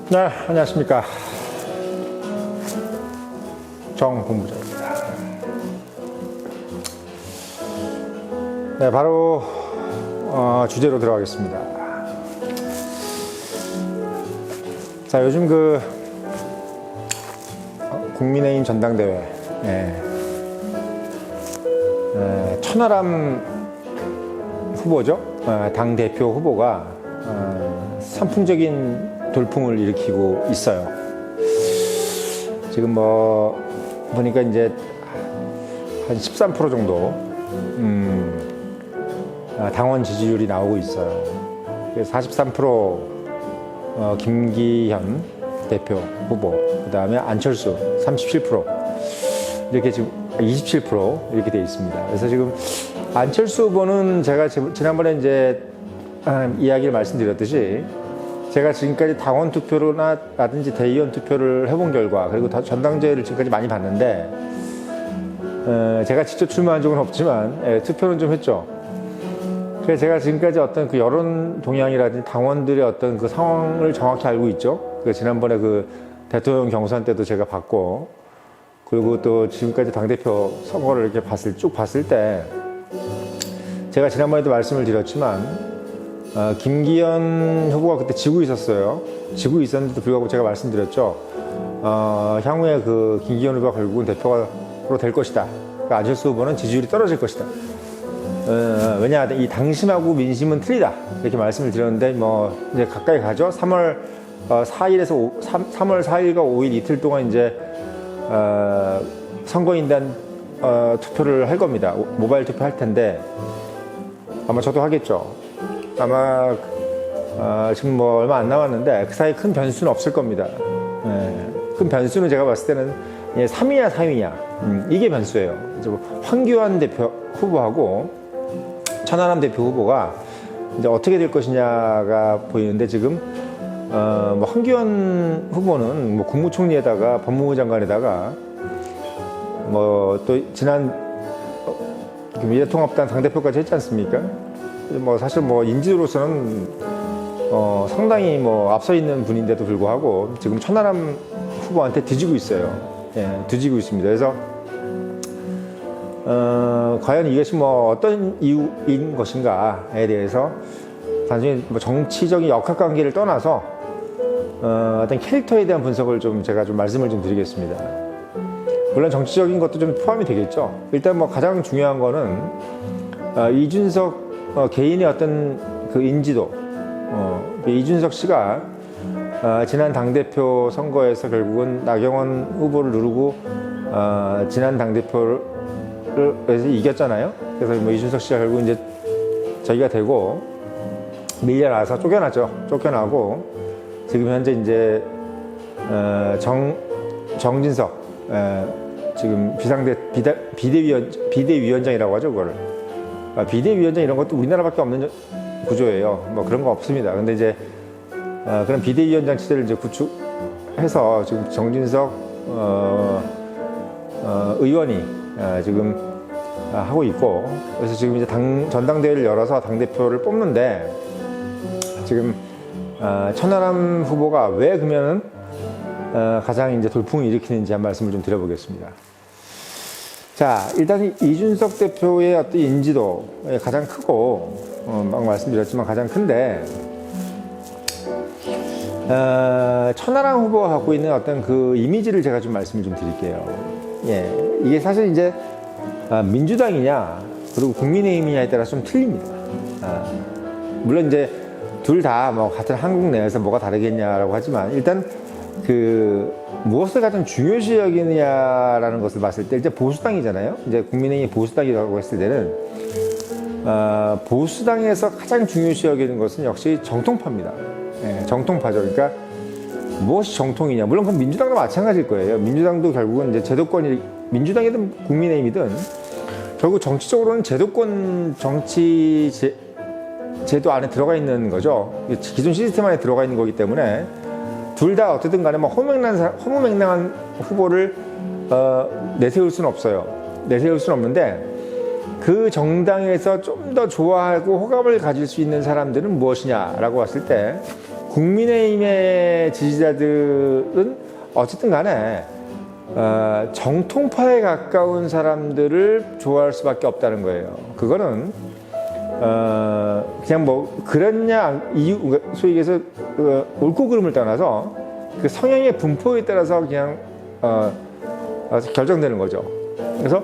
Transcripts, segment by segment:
네, 안녕하십니까. 정 본부장입니다. 네, 바로 주제로 들어가겠습니다. 자, 요즘 국민의힘 전당대회, 천하람 후보죠. 당 대표 후보가 선풍적인 돌풍을 일으키고 있어요. 지금 보니까 이제 한 13% 정도 당원 지지율이 나오고 있어요. 43% 김기현 대표 후보, 그 다음에 안철수 37%, 이렇게 지금 27% 이렇게 돼 있습니다. 그래서 지금 안철수 후보는 제가 지난번에 이제 이야기를 말씀드렸듯이, 제가 지금까지 당원 투표라든지 대의원 투표를 해본 결과, 그리고 전당대회를 지금까지 많이 봤는데, 제가 직접 출마한 적은 없지만 투표는 좀 했죠. 그래서 제가 지금까지 어떤 그 여론 동향이라든지 당원들의 어떤 그 상황을 정확히 알고 있죠. 지난번에 대통령 경선 때도 제가 봤고, 그리고 또 지금까지 당대표 선거를 이렇게 쭉 봤을 때, 제가 지난번에도 말씀을 드렸지만, 김기현 후보가 그때 지고 있었어요. 지고 있었는데도 불구하고 제가 말씀드렸죠. 향후에 김기현 후보가 결국은 대표로 될 것이다. 그러니까 안철수 후보는 지지율이 떨어질 것이다. 왜냐, 이 당심하고 민심은 틀리다. 이렇게 말씀을 드렸는데, 이제 가까이 가죠. 3월 4일과 5일 이틀 동안 이제, 선거인단, 투표를 할 겁니다. 모바일 투표 할 텐데, 아마 저도 하겠죠. 아마 지금 얼마 안 남았는데 그 사이에 큰 변수는 없을 겁니다. 큰 변수는 제가 봤을 때는 3위냐 4위냐, 이게 변수예요. 이제 황교안 대표 후보하고 천하람 대표 후보가 이제 어떻게 될 것이냐가 보이는데, 지금 황교안 후보는 국무총리에다가 법무부 장관에다가 또 지난 미래통합당 당대표까지 했지 않습니까? 사실 인지도로서는 상당히 앞서 있는 분인데도 불구하고 지금 천하람 후보한테 뒤지고 있어요. 뒤지고 있습니다. 그래서 과연 이것이 어떤 이유인 것인가에 대해서 단순히 정치적인 역학관계를 떠나서 어떤 캐릭터에 대한 분석을 제가 말씀을 드리겠습니다. 물론 정치적인 것도 좀 포함이 되겠죠. 일단 가장 중요한 거는 이준석 개인의 어떤 인지도, 이준석 씨가 지난 당대표 선거에서 결국은 나경원 후보를 누르고 지난 당대표를 이겼잖아요. 그래서 이준석 씨가 결국 이제 저기가 되고 밀려나서 쫓겨났죠. 쫓겨나고 지금 현재 이제 정진석 지금 비대위원장이라고 하죠, 그거를. 비대위원장 이런 것도 우리나라밖에 없는 구조예요. 그런 거 없습니다. 근데 이제 그런 비대위원장 체제를 이제 구축해서 지금 정진석 의원이 지금 하고 있고, 그래서 지금 이제 전당대회를 열어서 당대표를 뽑는데, 지금 천하람 후보가 왜 그러면은 가장 이제 돌풍을 일으키는지 한 말씀을 좀 드려보겠습니다. 자, 일단 이준석 대표의 어떤 인지도 가장 크고, 막 말씀드렸지만 가장 큰데, 천하람 후보가 갖고 있는 어떤 이미지를 제가 좀 말씀을 드릴게요. 이게 사실 이제 민주당이냐 그리고 국민의힘이냐에 따라 좀 틀립니다. 물론 이제 둘 다 같은 한국 내에서 뭐가 다르겠냐라고 하지만, 일단 무엇을 가장 중요시 여기느냐라는 것을 봤을 때, 이제 보수당이잖아요. 이제 국민의힘이 보수당이라고 했을 때는, 보수당에서 가장 중요시 여기는 것은 역시 정통파입니다. 정통파죠. 그러니까 무엇이 정통이냐. 물론 그건 민주당도 마찬가지일 거예요. 민주당도 결국은 이제 민주당이든 국민의힘이든 결국 정치적으로는 제도권 정치 제도 안에 들어가 있는 거죠. 기존 시스템 안에 들어가 있는 거기 때문에 둘 다 어쨌든 간에 허무맹랑한 후보를 내세울 수는 없어요. 내세울 수는 없는데, 그 정당에서 좀 더 좋아하고 호감을 가질 수 있는 사람들은 무엇이냐라고 봤을 때 국민의힘의 지지자들은 어쨌든 간에 정통파에 가까운 사람들을 좋아할 수밖에 없다는 거예요. 그거는 그냥 뭐 그랬냐 이유, 소위 얘기해서 옳고 그름을 떠나서 그 성향의 분포에 따라서 그냥 결정되는 거죠. 그래서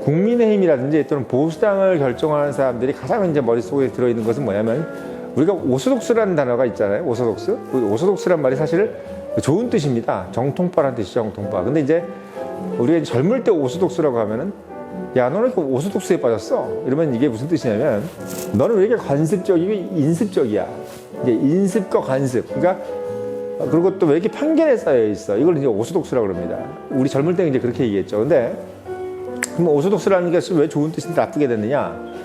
국민의힘이라든지 또는 보수당을 결정하는 사람들이 가장 이제 머릿속에 들어있는 것은 뭐냐면, 우리가 오소독스라는 단어가 있잖아요. 오소독스. 오소독스란 말이 사실 좋은 뜻입니다. 정통파라는 뜻이죠. 정통파. 근데 이제 우리가 젊을 때 오소독스라고 하면은, 야, 너는 이렇게 오소독스에 빠졌어? 이러면 이게 무슨 뜻이냐면, 너는 왜 이렇게 관습적이고 인습적이야? 이제 인습과 관습. 그러니까 그리고 또 왜 이렇게 편견에 쌓여 있어? 이걸 이제 오소독스라고 그럽니다. 우리 젊을 때는 이제 그렇게 얘기했죠. 근데 그럼 오소독스라는 게 왜 좋은 뜻인데 나쁘게 됐느냐?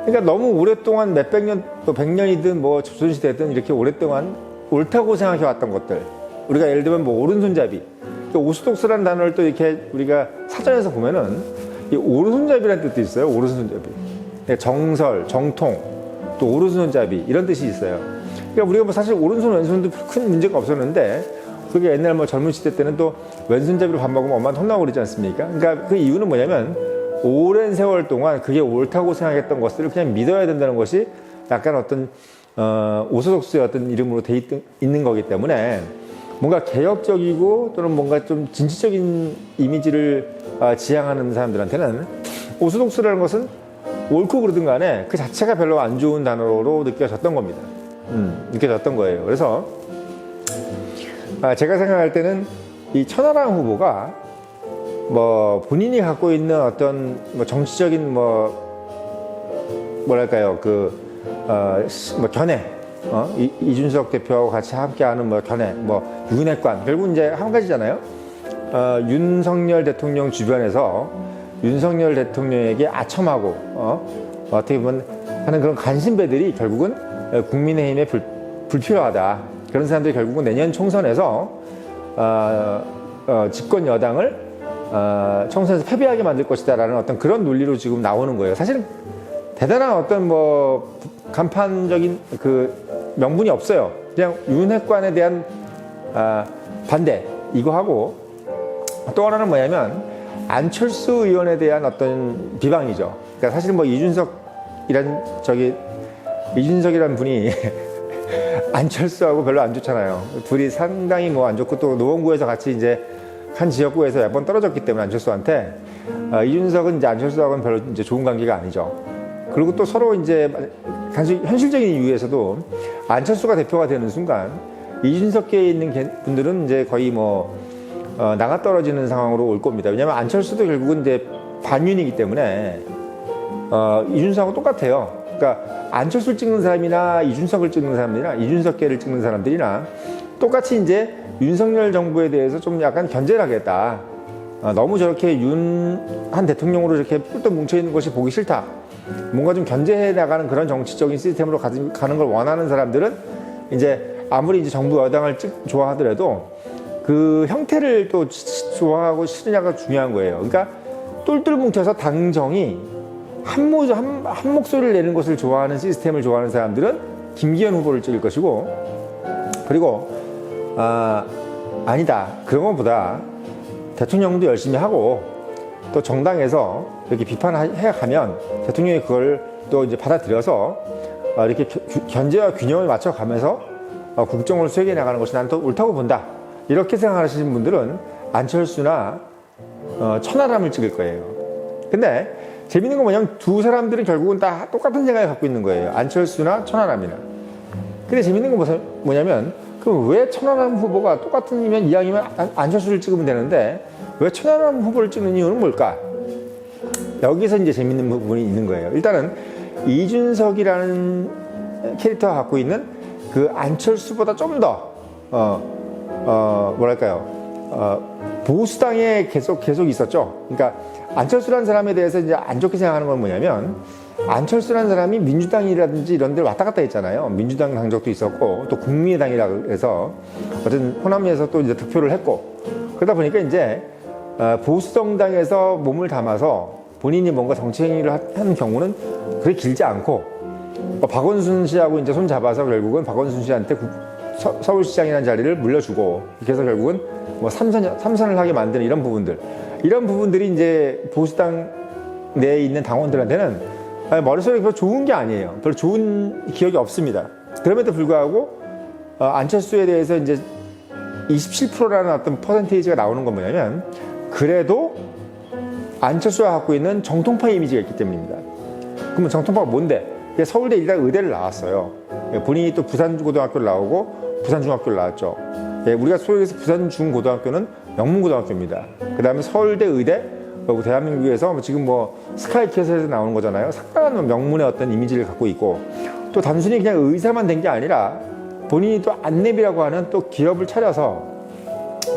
그러니까 너무 오랫동안 몇백 년, 또 100년이든 뭐 조선시대든 이렇게 오랫동안 옳다고 생각해 왔던 것들. 우리가 예를 들면 뭐 오른손잡이. 오소독스라는 단어를 또 이렇게 우리가 사전에서 보면은 이 오른손잡이라는 뜻도 있어요. 오른손잡이. 정설, 정통, 또 오른손잡이 이런 뜻이 있어요. 그러니까 우리가 뭐 사실 오른손, 왼손도 큰 문제가 없었는데, 그게 옛날 뭐 젊은 시대 때는 또 왼손잡이로 밥 먹으면 엄마한테 혼나고 그러지 않습니까? 그러니까 그 이유는 뭐냐면, 오랜 세월 동안 그게 옳다고 생각했던 것들을 그냥 믿어야 된다는 것이 약간 어떤 오소독스의 어떤 이름으로 돼 있는 거기 때문에, 뭔가 개혁적이고 또는 뭔가 좀 진취적인 이미지를 지향하는 사람들한테는 오소독스라는 것은 옳고 그러든 간에 그 자체가 별로 안 좋은 단어로 느껴졌던 겁니다. 느껴졌던 거예요. 그래서 제가 생각할 때는 이 천하람 후보가 뭐 본인이 갖고 있는 어떤 뭐 정치적인 뭐랄까요, 뭐 견해, 이준석 대표하고 같이 함께하는 뭐 견해, 뭐 윤핵관, 결국 이제 한 가지잖아요. 윤석열 대통령 주변에서 윤석열 대통령에게 아첨하고 어떻게 보면 하는 그런 간신배들이 결국은 국민의힘에 불필요하다. 그런 사람들이 결국은 내년 총선에서 집권 여당을 총선에서 패배하게 만들 것이다라는 어떤 그런 논리로 지금 나오는 거예요. 사실은 대단한 어떤 뭐 간판적인 그 명분이 없어요. 그냥 윤핵관에 대한 반대 이거 하고, 또 하나는 뭐냐면 안철수 의원에 대한 어떤 비방이죠. 그러니까 사실 뭐 이준석이라는 분이 안철수하고 별로 안 좋잖아요. 둘이 상당히 뭐 안 좋고, 또 노원구에서 같이 이제 한 지역구에서 몇 번 떨어졌기 때문에 안철수한테, 이준석은 이제 안철수하고는 별로 이제 좋은 관계가 아니죠. 그리고 또 서로 이제 단순히 현실적인 이유에서도 안철수가 대표가 되는 순간 이준석계에 있는 분들은 이제 거의 뭐 나가 떨어지는 상황으로 올 겁니다. 왜냐하면 안철수도 결국은 이제 반윤이기 때문에 이준석하고 똑같아요. 그러니까 안철수를 찍는 사람이나 이준석을 찍는 사람이나 이준석계를 찍는 사람들이나 똑같이 이제 윤석열 정부에 대해서 좀 약간 견제를 하겠다. 너무 저렇게 한 대통령으로 이렇게 뿔떡 뭉쳐있는 것이 보기 싫다. 뭔가 좀 견제해 나가는 그런 정치적인 시스템으로 가는 걸 원하는 사람들은 이제 아무리 이제 정부 여당을 좋아하더라도 그 형태를 또 좋아하고 싫으냐가 중요한 거예요. 그러니까 똘똘 뭉쳐서 당정이 한 목소리를 내는 것을 좋아하는 시스템을 좋아하는 사람들은 김기현 후보를 찍을 것이고, 그리고 아니다, 그런 것보다 대통령도 열심히 하고 또 정당에서 이렇게 비판해 가면 대통령이 그걸 또 이제 받아들여서 이렇게 견제와 균형을 맞춰 가면서 국정을 수행해 나가는 것이 난 더 옳다고 본다. 이렇게 생각하시는 분들은 안철수나 천하람을 찍을 거예요. 근데 재밌는 건 뭐냐면 두 사람들은 결국은 다 똑같은 생각을 갖고 있는 거예요. 안철수나 천하람이나. 근데 재밌는 건 뭐냐면, 그럼 왜 천하람 후보가 똑같으면 이왕이면 안철수를 찍으면 되는데 왜 천하람 후보를 찍는 이유는 뭘까? 여기서 이제 재밌는 부분이 있는 거예요. 일단은 이준석이라는 캐릭터가 갖고 있는 그 안철수보다 좀 더 보수당에 계속 있었죠. 그러니까 안철수라는 사람에 대해서 이제 안 좋게 생각하는 건 뭐냐면, 안철수라는 사람이 민주당이라든지 이런 데 왔다 갔다 했잖아요. 민주당 당적도 있었고, 또 국민의당이라고 해서 어쨌든 호남에서 또 이제 득표를 했고, 그러다 보니까 이제 보수정당에서 몸을 담아서 본인이 뭔가 정치 행위를 하는 경우는 그렇게 길지 않고, 박원순 씨하고 이제 손 잡아서 결국은 박원순 씨한테 서울시장이라는 자리를 물려주고, 그래서 결국은 뭐 삼선을 하게 만드는 이런 부분들이 이제 보수당 내에 있는 당원들한테는 머릿속에 별로 좋은 게 아니에요. 별로 좋은 기억이 없습니다. 그럼에도 불구하고 안철수에 대해서 이제 27%라는 어떤 퍼센테이지가 나오는 건 뭐냐면, 그래도 안철수가 갖고 있는 정통파 이미지가 있기 때문입니다. 그러면 정통파가 뭔데? 서울대 일단 의대를 나왔어요. 본인이 또 부산고등학교를 나오고 부산중학교를 나왔죠. 우리가 소위 해서 부산중고등학교는 명문고등학교입니다. 그 다음에 서울대 의대, 대한민국에서 지금 뭐 스카이캐슬에서 나오는 거잖아요. 상당한 명문의 어떤 이미지를 갖고 있고, 또 단순히 그냥 의사만 된 게 아니라 본인이 또 안랩이라고 하는 또 기업을 차려서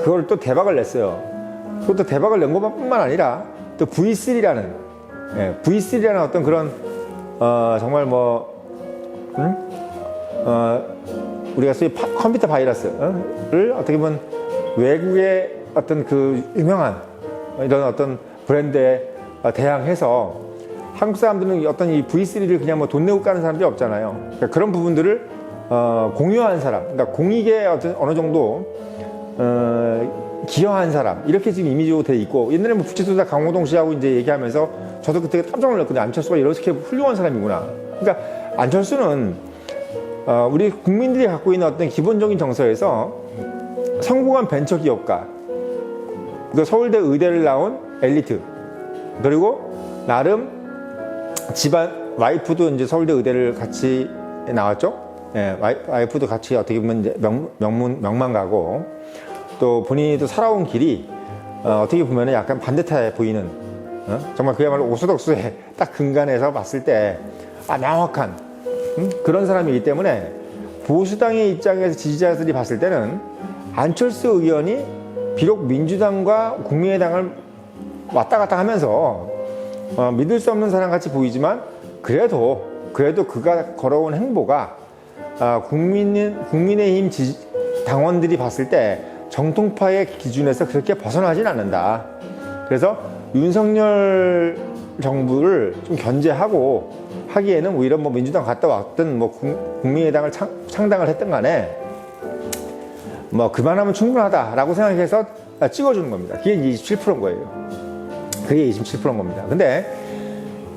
그걸 또 대박을 냈어요. 그것도 대박을 낸 것뿐만 아니라 또 V3라는 어떤 그런 정말 우리가 소위 컴퓨터 바이러스를 어떻게 보면 외국의 어떤 그 유명한 이런 어떤 브랜드에 대항해서 한국 사람들은 어떤 이 V3를 그냥 뭐 돈 내고 까는 사람들이 없잖아요. 그러니까 그런 부분들을 공유한 사람, 그러니까 공익에 어느 정도 기여한 사람, 이렇게 지금 이미지로 돼 있고, 옛날에 뭐 부채투자 강호동 씨하고 이제 얘기하면서 저도 그때 깜짝 놀랐거든요. 안철수가 이렇게 훌륭한 사람이구나. 그러니까 안철수는 우리 국민들이 갖고 있는 어떤 기본적인 정서에서 성공한 벤처 기업가, 그러니까 서울대 의대를 나온 엘리트, 그리고 나름 집안 와이프도 이제 서울대 의대를 같이 나왔죠. 와이프도 같이 어떻게 보면 이제 명망가고, 또 본인이 또 살아온 길이 어떻게 보면 약간 반듯해 보이는, 정말 그야말로 오소독스의 딱 근간에서 봤을 때 명확한 그런 사람이기 때문에, 보수당의 입장에서 지지자들이 봤을 때는 안철수 의원이 비록 민주당과 국민의당을 왔다 갔다 하면서 믿을 수 없는 사람 같이 보이지만, 그래도 그가 걸어온 행보가 국민의힘 당원들이 봤을 때 정통파의 기준에서 그렇게 벗어나진 않는다. 그래서 윤석열 정부를 좀 견제하고 하기에는 오히려 뭐 민주당 갔다 왔든 뭐 국민의당을 창당을 했든 간에 뭐 그만하면 충분하다라고 생각해서 찍어주는 겁니다. 그게 27%인 거예요. 그게 27%인 겁니다. 근데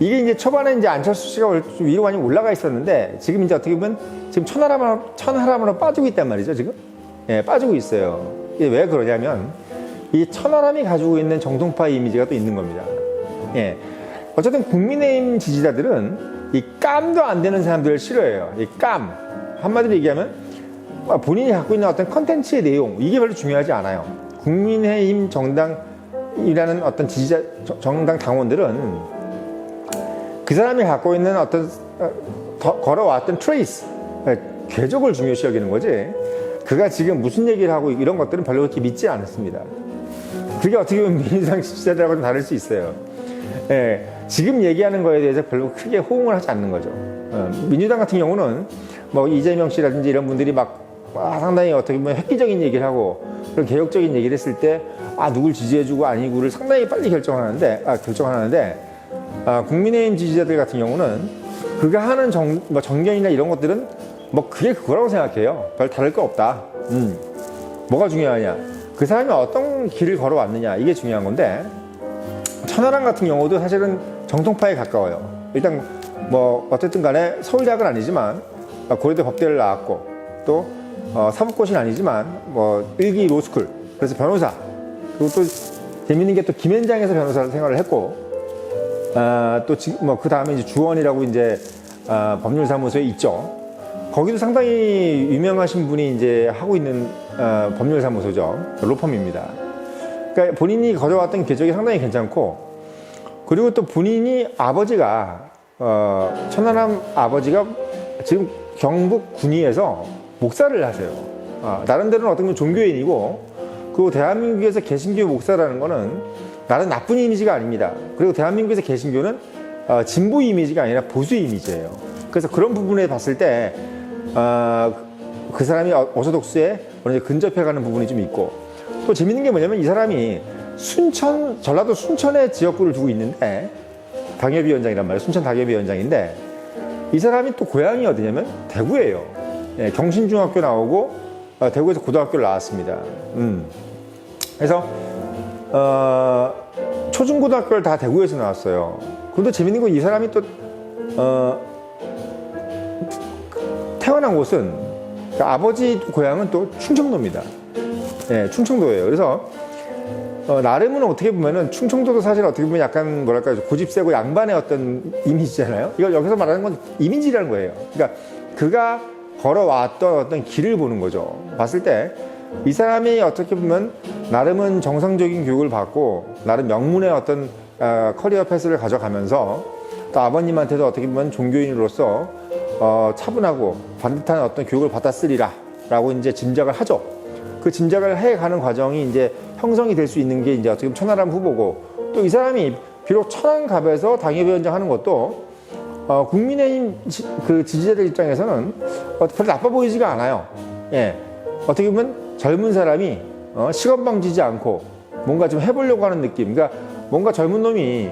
이게 이제 초반에 이제 안철수 씨가 좀 위로 많이 올라가 있었는데, 지금 이제 어떻게 보면 지금 천하람으로 빠지고 있단 말이죠, 지금. 빠지고 있어요. 이게 왜 그러냐면, 이 천하람이 가지고 있는 정통파 이미지가 또 있는 겁니다. 어쨌든 국민의힘 지지자들은 이 깜도 안 되는 사람들을 싫어해요. 이 깜. 한마디로 얘기하면 본인이 갖고 있는 어떤 컨텐츠의 내용, 이게 별로 중요하지 않아요. 국민의힘 정당이라는 어떤 정당 당원들은 그 사람이 갖고 있는 어떤 걸어왔던 트레이스, 궤적을 중요시 여기는 거지, 그가 지금 무슨 얘기를 하고 이런 것들은 별로 그렇게 믿지 않습니다. 그게 어떻게 보면 민주당 지지자들하고는 다를 수 있어요. 지금 얘기하는 거에 대해서 별로 크게 호응을 하지 않는 거죠. 민주당 같은 경우는 뭐 이재명 씨라든지 이런 분들이 막 상당히 어떻게 보면 획기적인 얘기를 하고 그런 개혁적인 얘기를 했을 때 누굴 지지해주고 아니고를 상당히 빨리 결정하는데 국민의힘 지지자들 같은 경우는 그가 하는 정견이나 이런 것들은 뭐 그게 그거라고 생각해요. 별 다를 거 없다. 뭐가 중요하냐, 그 사람이 어떤 길을 걸어왔느냐, 이게 중요한 건데, 천하람 같은 경우도 사실은 정통파에 가까워요. 일단 뭐 어쨌든 간에 서울대학은 아니지만 고려대 법대를 나왔고, 또 사법고시는 아니지만 뭐 일기 로스쿨, 그래서 변호사, 그리고 또 재밌는 게 또 김현장에서 변호사 생활을 했고, 또 지금 뭐 그 다음에 이제 주원이라고 이제 법률사무소에 있죠. 거기도 상당히 유명하신 분이 이제 하고 있는 법률사무소죠. 로펌입니다. 그러니까 본인이 걸어왔던 궤적이 상당히 괜찮고, 그리고 또 본인이 아버지가 천하람 아버지가 지금 경북 군위에서 목사를 하세요. 나름대로는 어떤 건 종교인이고, 그리고 대한민국에서 개신교 목사라는 거는 나름 나쁜 이미지가 아닙니다. 그리고 대한민국에서 개신교는 진보 이미지가 아니라 보수 이미지예요. 그래서 그런 부분에 봤을 때 그 사람이 오소독스에 근접해가는 부분이 좀 있고, 또 재밌는 게 뭐냐면 이 사람이 전라도 순천에 지역구를 두고 있는데, 당협위원장이란 말이에요. 순천 당협위원장인데, 이 사람이 또 고향이 어디냐면 대구예요. 경신중학교 나오고 대구에서 고등학교를 나왔습니다. 그래서 초중고등학교를 다 대구에서 나왔어요. 근데 재밌는 건 이 사람이 또 태어난 곳은, 그러니까 아버지 고향은 또 충청도입니다. 예, 충청도예요. 그래서 나름은 어떻게 보면은 충청도도 사실 어떻게 보면 약간 뭐랄까 고집세고 양반의 어떤 이미지잖아요. 이걸 여기서 말하는 건 이미지라는 거예요. 그러니까 그가 걸어왔던 어떤 길을 보는 거죠. 봤을 때 이 사람이 어떻게 보면 나름은 정상적인 교육을 받고 나름 명문의 어떤 커리어 패스를 가져가면서 또 아버님한테도 어떻게 보면 종교인으로서 차분하고 반듯한 어떤 교육을 받았으리라 라고 이제 짐작을 하죠. 그 짐작을 해가는 과정이 이제 형성이 될 수 있는 게 이제 어떻게 보면 천하람 후보고, 또 이 사람이 비록 천안갑에서 당협위원장 하는 것도 국민의힘 그 지지자들 입장에서는 별로 나빠 보이지가 않아요. 예. 어떻게 보면 젊은 사람이 시건방지지 않고 뭔가 좀 해보려고 하는 느낌. 그러니까 뭔가 젊은 놈이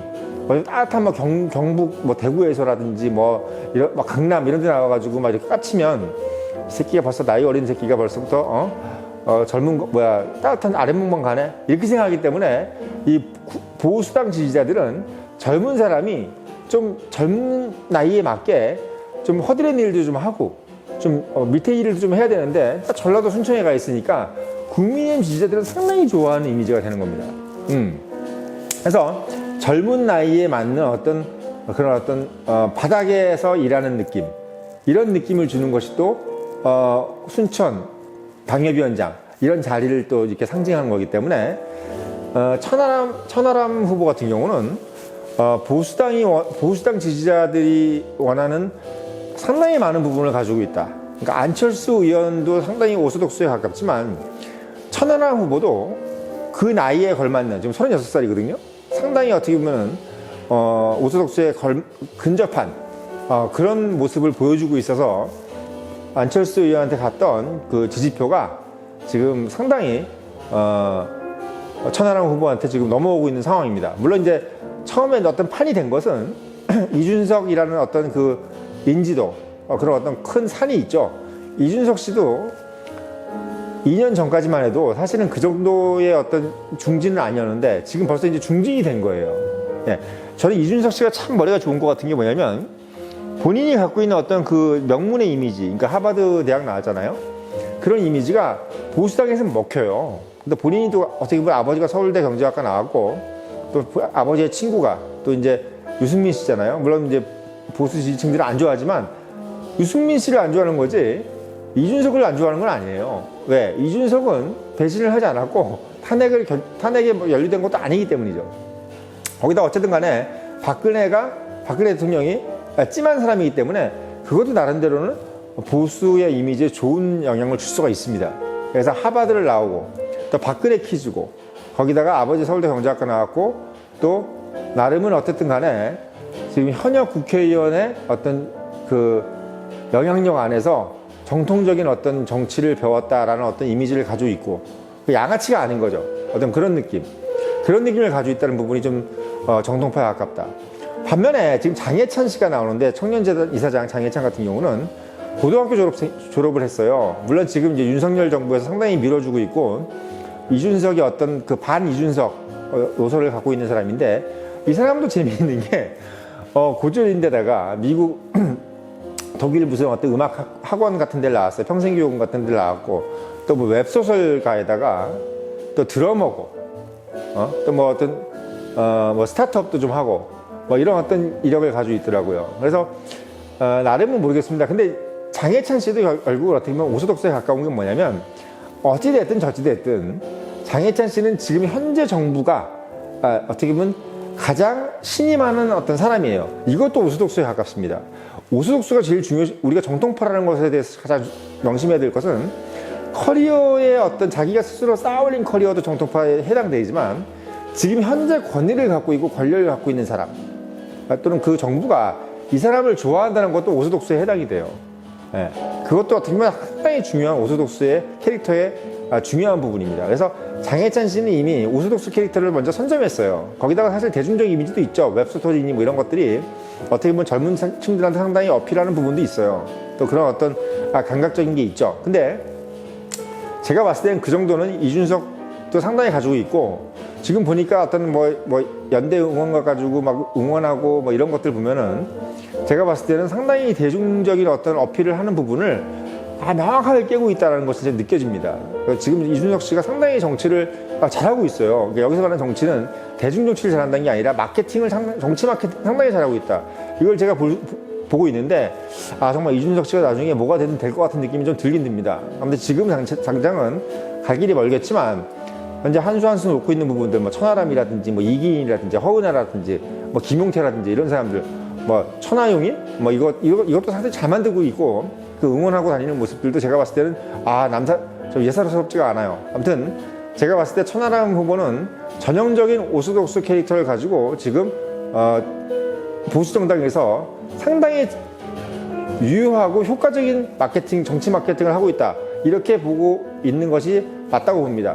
따뜻한 뭐 경북 뭐 대구에서라든지 뭐 이런 막 강남 이런 데 나와가지고 막 이렇게 까치면 이 새끼가 벌써 나이 어린 새끼가 벌써부터 젊은 거 뭐야 따뜻한 아랫목만 가네 이렇게 생각하기 때문에 이 보수당 지지자들은 젊은 사람이 좀 젊은 나이에 맞게 좀 허드렛 일도 좀 하고 좀 밑에 일을 좀 해야 되는데 전라도 순천에 가 있으니까 국민의힘 지지자들은 상당히 좋아하는 이미지가 되는 겁니다. 그래서 젊은 나이에 맞는 어떤 그런 어떤 바닥에서 일하는 느낌, 이런 느낌을 주는 것이 또 순천 당협위원장 이런 자리를 또 이렇게 상징하는 거기 때문에 천하람 후보 같은 경우는 보수당 지지자들이 원하는 상당히 많은 부분을 가지고 있다. 그러니까 안철수 의원도 상당히 오소독수에 가깝지만 천하람 후보도 그 나이에 걸맞는, 지금 36살이거든요. 상당히 어떻게 보면 오소독수에 근접한 그런 모습을 보여주고 있어서 안철수 의원한테 갔던 그 지지표가 지금 상당히 천하람 후보한테 지금 넘어오고 있는 상황입니다. 물론 이제 처음에 어떤 판이 된 것은 이준석이라는 어떤 그 인지도, 그런 어떤 큰 산이 있죠. 이준석 씨도 2년 전까지만 해도 사실은 그 정도의 어떤 중진은 아니었는데 지금 벌써 이제 중진이 된 거예요. 예. 저는 이준석 씨가 참 머리가 좋은 것 같은 게 뭐냐면 본인이 갖고 있는 어떤 그 명문의 이미지, 그러니까 하버드 대학 나왔잖아요. 그런 이미지가 보수당에서는 먹혀요. 근데 본인이 또 어떻게 보면 아버지가 서울대 경제학과 나왔고 또 아버지의 친구가 또 이제 유승민 씨잖아요. 물론 이제 보수 지지층들은 안 좋아하지만 유승민 씨를 안 좋아하는 거지 이준석을 안 좋아하는 건 아니에요. 왜? 이준석은 배신을 하지 않았고 탄핵에 연루된 것도 아니기 때문이죠. 거기다 어쨌든 간에 박근혜 대통령이 찜한 사람이기 때문에 그것도 나름대로는 보수의 이미지에 좋은 영향을 줄 수가 있습니다. 그래서 하버드를 나오고 또 박근혜 퀴즈고 거기다가 아버지 서울대 경제학과 나왔고 또 나름은 어쨌든 간에 지금 현역 국회의원의 어떤 그 영향력 안에서 정통적인 어떤 정치를 배웠다라는 어떤 이미지를 가지고 있고 양아치가 아닌 거죠. 어떤 그런 느낌을 가지고 있다는 부분이 좀 정통파에 가깝다. 반면에 지금 장해찬 씨가 나오는데 청년재단 이사장 장해찬 같은 경우는 고등학교 졸업을 했어요. 물론 지금 이제 윤석열 정부에서 상당히 밀어주고 있고 이준석이 어떤 그 반 이준석 노선을 갖고 있는 사람인데 이 사람도 재미있는 게 고졸인데다가 미국 독일 무슨 어떤 음악 학원 같은 데를 나왔어요. 평생교육 같은 데를 나왔고 또 뭐 웹소설가에다가 또 드러머고 또 뭐 어떤 뭐 스타트업도 좀 하고 뭐 이런 어떤 이력을 가지고 있더라고요. 그래서 나름은 모르겠습니다. 근데 장해찬 씨도 결국 어떻게 보면 오소독수에 가까운 게 뭐냐면 어찌됐든 저찌됐든 장해찬 씨는 지금 현재 정부가 어떻게 보면 가장 신임하는 어떤 사람이에요. 이것도 오소독수에 가깝습니다. 오소독수가 제일 우리가 정통파라는 것에 대해서 가장 명심해야 될 것은 커리어의 어떤 자기가 스스로 쌓아올린 커리어도 정통파에 해당되지만 지금 현재 권위를 갖고 있고 권력을 갖고 있는 사람 또는 그 정부가 이 사람을 좋아한다는 것도 오소독수에 해당이 돼요. 예, 그것도 어떻게 보면 상당히 중요한 오소독수의 캐릭터의 중요한 부분입니다. 그래서 장해찬 씨는 이미 오소독수 캐릭터를 먼저 선점했어요. 거기다가 사실 대중적 이미지도 있죠. 웹스토리니 뭐 이런 것들이 어떻게 보면 젊은 층들한테 상당히 어필하는 부분도 있어요. 또 그런 어떤 감각적인 게 있죠. 근데 제가 봤을 때는 그 정도는 이준석도 상당히 가지고 있고, 지금 보니까 어떤 연대 응원가 가지고 막 응원하고 뭐 이런 것들 보면은 제가 봤을 때는 상당히 대중적인 어떤 어필을 하는 부분을 명확하게 깨고 있다는 것이 느껴집니다. 지금 이준석 씨가 상당히 정치를 잘하고 있어요. 그러니까 여기서 말하는 정치는 대중 정치를 잘한다는 게 아니라 마케팅을 정치 마케팅 상당히 잘하고 있다. 이걸 제가 보고 있는데 정말 이준석 씨가 나중에 뭐가 되든 될 것 같은 느낌이 좀 들긴 듭니다. 아무튼 지금 당장은 갈 길이 멀겠지만 현재 한 수 한 수 놓고 있는 부분들, 뭐 천하람이라든지 뭐 이기인이라든지 허은하라든지 뭐 김용태라든지 이런 사람들, 뭐 천하용인 뭐 이것도 사실 잘 만들고 있고, 그 응원하고 다니는 모습들도 제가 봤을 때는 좀 예사롭지가 않아요. 아무튼 제가 봤을 때 천하람 후보는 전형적인 오소독스 캐릭터를 가지고 지금 보수 정당에서 상당히 유효하고 효과적인 정치 마케팅을 하고 있다, 이렇게 보고 있는 것이 맞다고 봅니다.